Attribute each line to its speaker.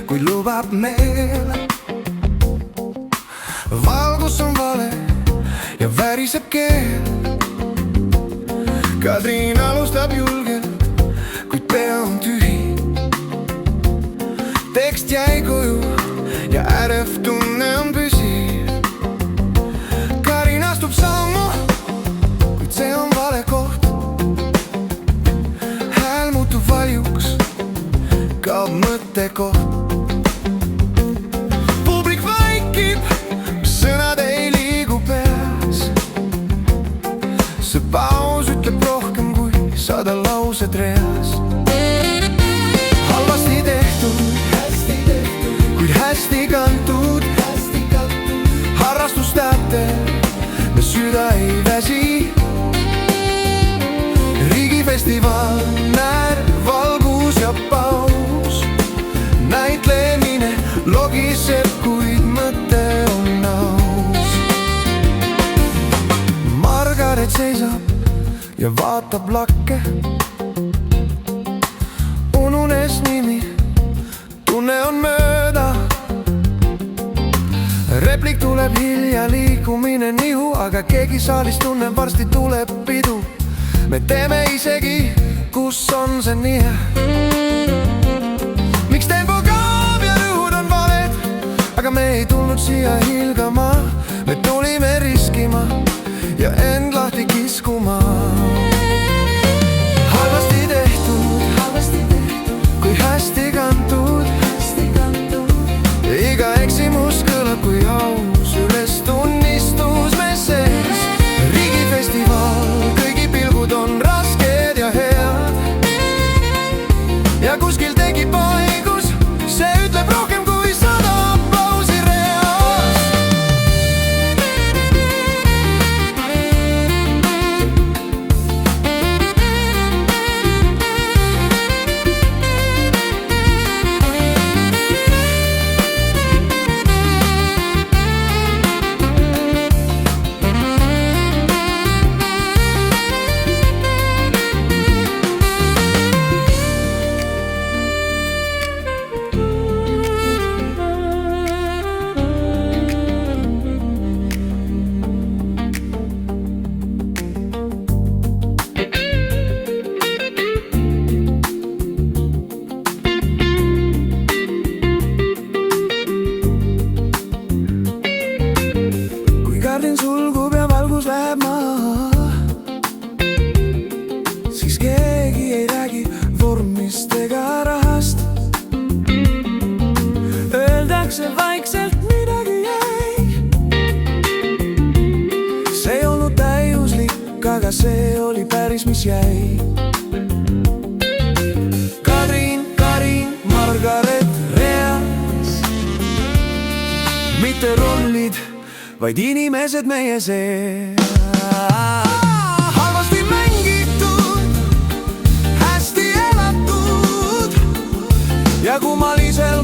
Speaker 1: kui lubab meel. Valgus on vale ja väriseb keel. Kadriin alustab julgelt, kuid pea on tühi. Tekst jäi koju ja ärev tunne on püsiv. Karin astub sammu, kuid see on vale koht. Hääl muutub valjuks, kaob mõttekoht. See paus ütleb rohkem kui 100 lauset reas. Halvasti tehtud, kuid hästi kantud. Harrastustähte me süda ei väsi. Riigifestival, näär, valgus ja paus. Näitlemine logiseb, kuid mõte on aus. Margaret seisab ja vaatab lakke. Ununes nimi, tunne on mööda. Replik tuleb hilja, liikumine nihu, aga keegi saalis tunneb, varsti tuleb pidu. Me teeme isegi, kus on see nihe. Miks tempo kaob ja rõhud on valed, aga me ei tulnud siia hilgama. Me tulime riskima ja end lahti kiskuma. Halvasti tehtud, kui hästi kantud. Iga eksimus kõlab kui aus ülestunnistus me sees. Riigifestival, kõigi pilgud on rasked ja head. Ja kuskil tekib haigus, see ütleb rohkem kui 100 aplausi reas. Kardin sulgub ja valgus läheb maha, siis keegi ei räägi vormist ega rahast. Öeldakse vaikselt midagi jäi. See ei olnud täiuslik, aga see oli päris mis jäi. Karin, Margaret reas. Mitte rollid, vaid inimesed meie sees. Halvasti mängitud, hästi elatud ja kummalisel